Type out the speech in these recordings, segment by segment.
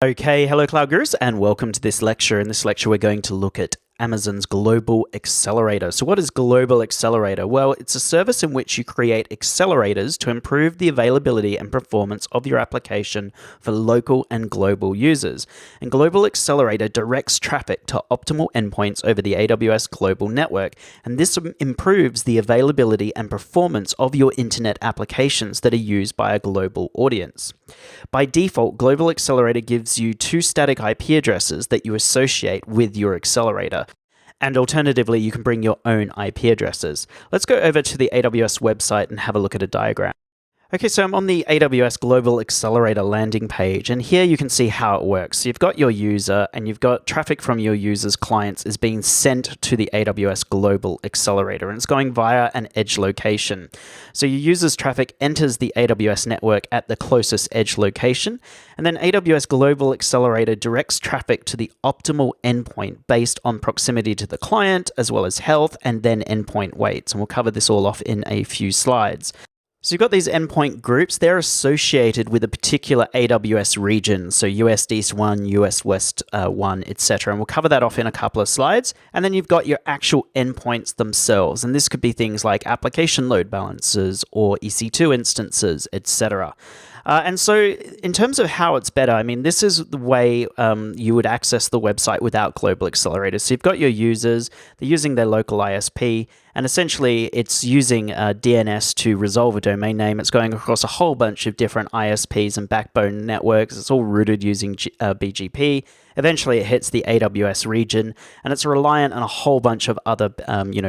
Okay, hello Cloud Gurus, and welcome to this lecture. In this lecture, we're going to look at Amazon's Global Accelerator. So what is Global Accelerator? Well, it's a service in which you create accelerators to improve the availability and performance of your application for local and global users. And Global Accelerator directs traffic to optimal endpoints over the AWS global network. And this improves the availability and performance of your internet applications that are used by a global audience. By default, Global Accelerator gives you two static IP addresses that you associate with your accelerator. And alternatively, you can bring your own IP addresses. Let's go over to the AWS website and have a look at a diagram. Okay, so I'm on the AWS Global Accelerator landing page, and here you can see how it works. So you've got your user, and you've got traffic from your user's clients is being sent to the AWS Global Accelerator, and it's going via an edge location. So your user's traffic enters the AWS network at the closest edge location, and then AWS Global Accelerator directs traffic to the optimal endpoint based on proximity to the client, as well as health, and then endpoint weights. And we'll cover this all off in a few slides. So you've got these endpoint groups. They're associated with a particular AWS region, so US East 1, US West 1, etc. And we'll cover that off in a couple of slides. And then you've got your actual endpoints themselves. And this could be things like application load balancers or EC2 instances, etc. And so in terms of how it's better, I mean, this is the way you would access the website without Global Accelerator. So you've got your users, they're using their local ISP, and essentially it's using DNS to resolve a domain name. It's going across a whole bunch of different ISPs and backbone networks. It's all routed using BGP. Eventually, it hits the AWS region, and it's reliant on a whole bunch of other,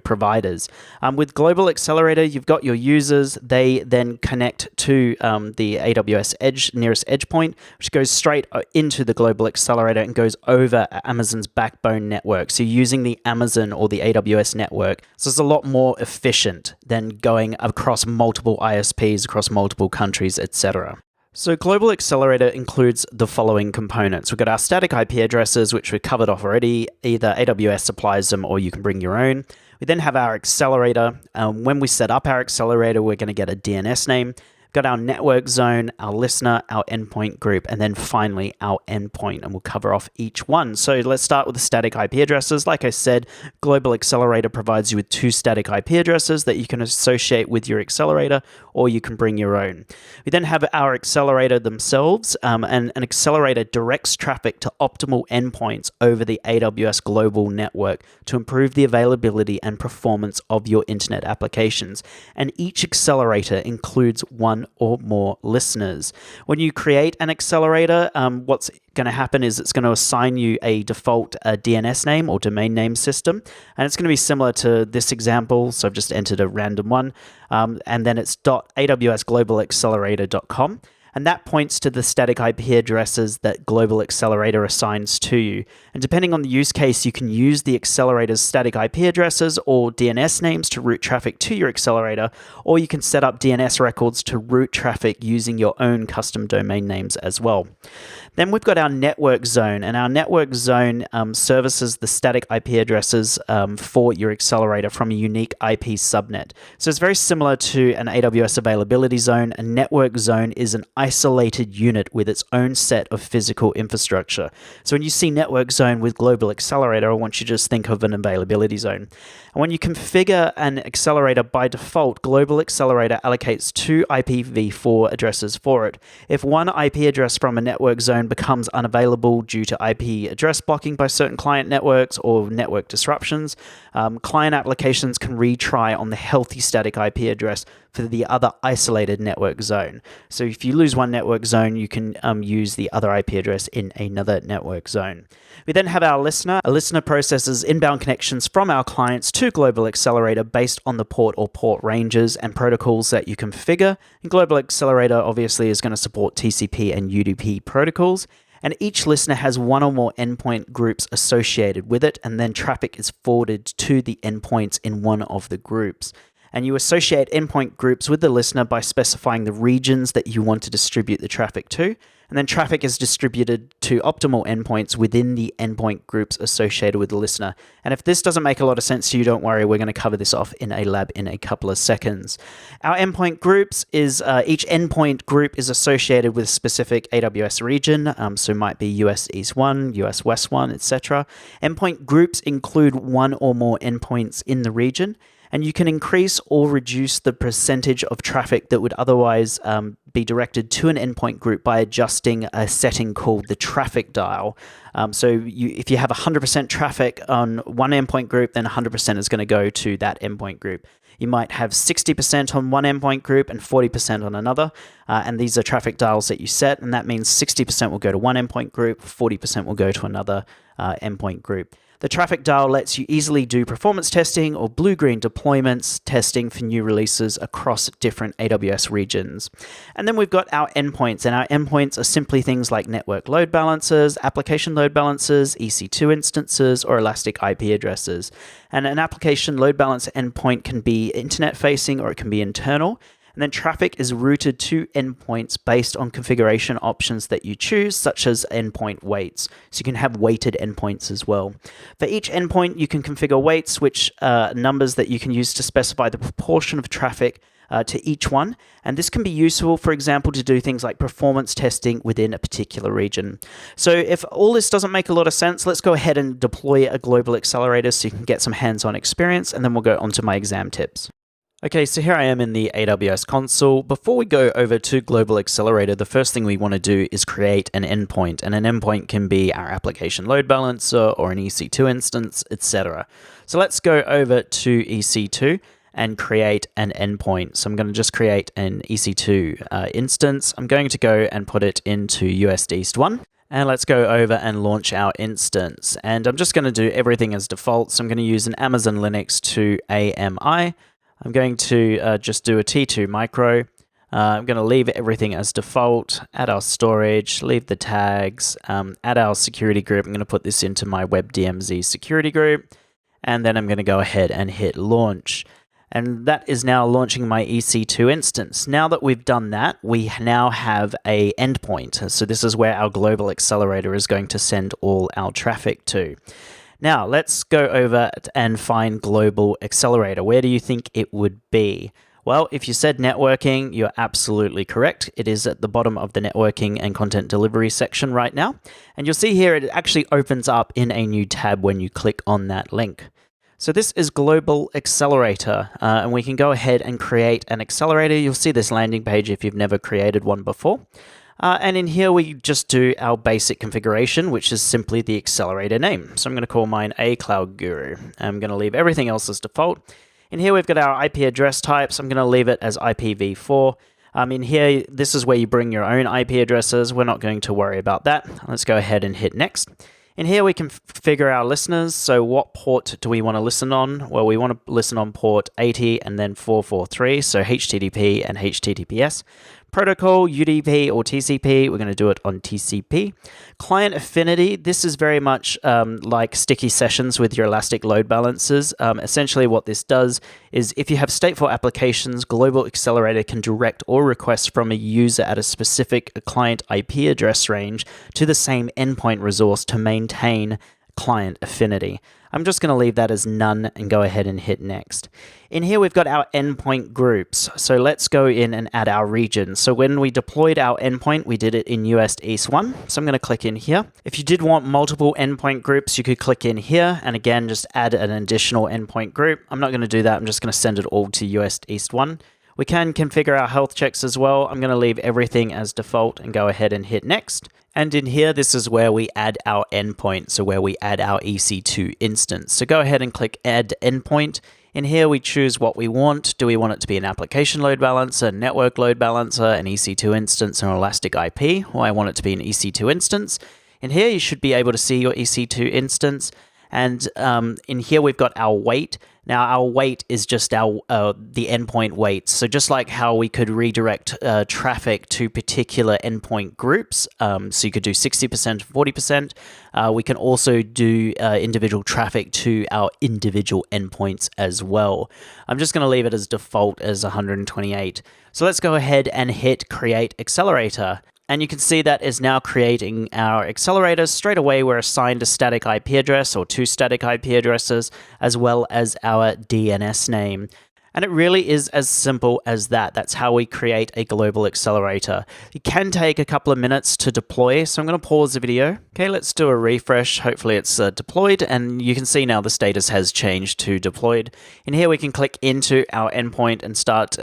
providers. With Global Accelerator, you've got your users. They then connect to the AWS nearest edge point, which goes straight into the Global Accelerator and goes over Amazon's backbone network. So you're using the Amazon or the AWS network. So it's a lot more efficient than going across multiple ISPs, across multiple countries, etc. So Global Accelerator includes the following components. We've got our static IP addresses, which we've covered off already. Either AWS supplies them or you can bring your own. We then have our accelerator. When we set up our accelerator, we're going to get a DNS name. We've got our network zone, our listener, our endpoint group, and then finally our endpoint, and we'll cover off each one. So let's start with the static IP addresses. Like I said, Global Accelerator provides you with two static IP addresses that you can associate with your accelerator, or you can bring your own. We then have our accelerator themselves, and an accelerator directs traffic to optimal endpoints over the AWS global network to improve the availability and performance of your internet applications. And each accelerator includes one or more listeners. When you create an accelerator, what's going to happen is it's going to assign you a default DNS name or domain name system, and it's going to be similar to this example. So I've just entered a random one, and then it's .awsglobalaccelerator.com. And that points to the static IP addresses that Global Accelerator assigns to you. And depending on the use case, you can use the accelerator's static IP addresses or DNS names to route traffic to your accelerator, or you can set up DNS records to route traffic using your own custom domain names as well. Then we've got our network zone, and our network zone services the static IP addresses for your accelerator from a unique IP subnet. So it's very similar to an AWS availability zone. A network zone is an isolated unit with its own set of physical infrastructure. So when you see network zone with Global Accelerator, I want you to just think of an availability zone. And when you configure an accelerator by default, Global Accelerator allocates two IPv4 addresses for it. If one IP address from a network zone becomes unavailable due to IP address blocking by certain client networks or network disruptions, client applications can retry on the healthy static IP address for the other isolated network zone. So if you lose one network zone, you can use the other IP address in another network zone. We then have our listener. A listener processes inbound connections from our clients to Global Accelerator based on the port or port ranges and protocols that you configure. And Global Accelerator obviously is going to support TCP and UDP protocols. And each listener has one or more endpoint groups associated with it, and then traffic is forwarded to the endpoints in one of the groups. and you associate endpoint groups with the listener by specifying the regions that you want to distribute the traffic to. And then traffic is distributed to optimal endpoints within the endpoint groups associated with the listener. And if this doesn't make a lot of sense to you, don't worry, we're going to cover this off in a lab in a couple of seconds. Our endpoint groups is, each endpoint group is associated with a specific AWS region, so it might be US East 1, US West 1, etc. Endpoint groups include one or more endpoints in the region, and you can increase or reduce the percentage of traffic that would otherwise be directed to an endpoint group by adjusting a setting called the traffic dial. If you have 100% traffic on one endpoint group, then 100% is going to go to that endpoint group. You might have 60% on one endpoint group and 40% on another, and these are traffic dials that you set, and that means 60% will go to one endpoint group, 40% will go to another endpoint group. The traffic dial lets you easily do performance testing or blue-green deployments testing for new releases across different AWS regions. And then we've got our endpoints, and our endpoints are simply things like network load balancers, application load balancers, EC2 instances, or elastic IP addresses. And an application load balancer endpoint can be internet-facing or it can be internal. And then traffic is routed to endpoints based on configuration options that you choose, such as endpoint weights. So you can have weighted endpoints as well. For each endpoint, you can configure weights, which are numbers that you can use to specify the proportion of traffic to each one. And this can be useful, for example, to do things like performance testing within a particular region. So if all this doesn't make a lot of sense, let's go ahead and deploy a global accelerator so you can get some hands-on experience, and then we'll go on to my exam tips. Okay, so here I am in the AWS console. Before we go over to Global Accelerator, the first thing we want to do is create an endpoint. And an endpoint can be our application load balancer or an EC2 instance, etc. So let's go over to EC2 and create an endpoint. So I'm going to just create an EC2 instance. I'm going to go and put it into US East 1. And let's go over and launch our instance. And I'm just going to do everything as default. So I'm going to use an Amazon Linux 2 AMI. I'm going to just do a T2 micro. I'm going to leave everything as default, add our storage, leave the tags, add our security group. I'm going to put this into my WebDMZ security group, and then I'm going to go ahead and hit launch. And that is now launching my EC2 instance. Now that we've done that, we now have an endpoint. So this is where our global accelerator is going to send all our traffic to. Now, let's go over and find Global Accelerator. Where do you think it would be? Well, if you said networking, you're absolutely correct. It is at the bottom of the networking and content delivery section right now. And you'll see here it actually opens up in a new tab when you click on that link. So this is Global Accelerator, and we can go ahead and create an accelerator. You'll see this landing page if you've never created one before. And in here, we just do our basic configuration, which is simply the accelerator name. So I'm going to call mine A Cloud Guru. I'm going to leave everything else as default. In here, we've got our IP address types. I'm going to leave it as IPv4. In here, this is where you bring your own IP addresses. We're not going to worry about that. Let's go ahead and hit next. In here, we can configure our listeners. So what port do we want to listen on? Well, we want to listen on port 80 and then 443, so HTTP and HTTPS. Protocol, UDP or TCP, we're going to do it on TCP. Client affinity, this is very much like sticky sessions with your elastic load balancers. Essentially what this does is if you have stateful applications, Global Accelerator can direct or request from a user at a specific client IP address range to the same endpoint resource to maintain client affinity. I'm just going to leave that as none and go ahead and hit next. In here, we've got our endpoint groups. So let's go in and add our region. So when we deployed our endpoint, we did it in US East 1. So I'm going to click in here. If you did want multiple endpoint groups, you could click in here and again, just add an additional endpoint group. I'm not going to do that. I'm just going to send it all to US East 1. We can configure our health checks as well. I'm going to leave everything as default and go ahead and hit next. And in here, this is where we add our endpoint, so where we add our EC2 instance. So go ahead and click Add Endpoint. In here, we choose what we want. Do we want it to be an application load balancer, network load balancer, an EC2 instance, or elastic IP? Or I want it to be an EC2 instance. In here, you should be able to see your EC2 instance. And in here, we've got our weight. Now, our weight is just our the endpoint weight. So just like how we could redirect traffic to particular endpoint groups, so you could do 60%, 40%, we can also do individual traffic to our individual endpoints as well. I'm just going to leave it as default as 128. So let's go ahead and hit Create Accelerator. And you can see that is now creating our accelerator. Straight away, we're assigned a static IP address or 2 static IP addresses, as well as our DNS name. And it really is as simple as that. That's how we create a global accelerator. It can take a couple of minutes to deploy, so I'm going to pause the video. Okay, let's do a refresh. Hopefully it's deployed, and you can see now the status has changed to deployed. In here, we can click into our endpoint and start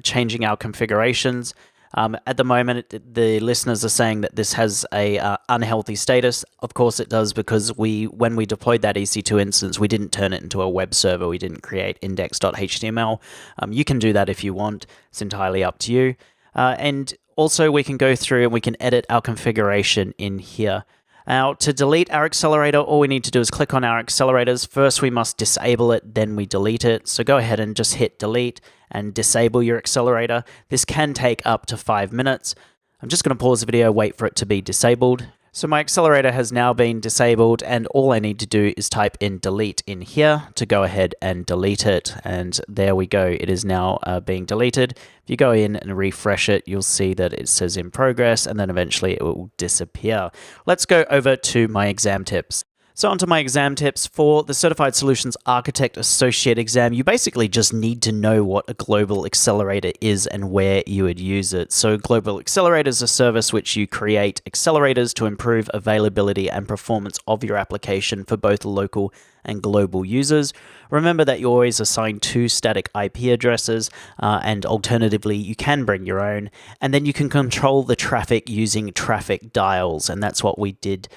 changing our configurations. At the moment, the listeners are saying that this has a unhealthy status. Of course it does, because when we deployed that EC2 instance, we didn't turn it into a web server. We didn't create index.html. You can do that if you want. It's entirely up to you. And also we can go through and we can edit our configuration in here. Now, to delete our accelerator, all we need to do is click on our accelerators. First, we must disable it, then we delete it. So go ahead and just hit delete and disable your accelerator. This can take up to 5 minutes. I'm just going to pause the video, wait for it to be disabled. So my accelerator has now been disabled, and all I need to do is type in delete in here to go ahead and delete it. And there we go. It is now being deleted. If you go in and refresh it, you'll see that it says in progress, and then eventually it will disappear. Let's go over to my exam tips. So onto my exam tips. For the Certified Solutions Architect Associate exam, you basically just need to know what a global accelerator is and where you would use it. So Global Accelerator is a service which you create accelerators to improve availability and performance of your application for both local and global users. Remember that you always assign 2 static IP addresses, and alternatively, you can bring your own. And then you can control the traffic using traffic dials, and that's what we did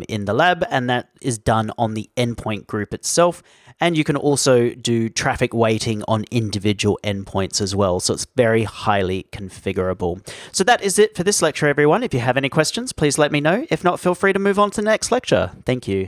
in the lab, and that is done on the endpoint group itself. And you can also do traffic weighting on individual endpoints as well, so it's very highly configurable. So that is it for this lecture, everyone. If you have any questions, please let me know. If not, feel free to move on to the next lecture. Thank you.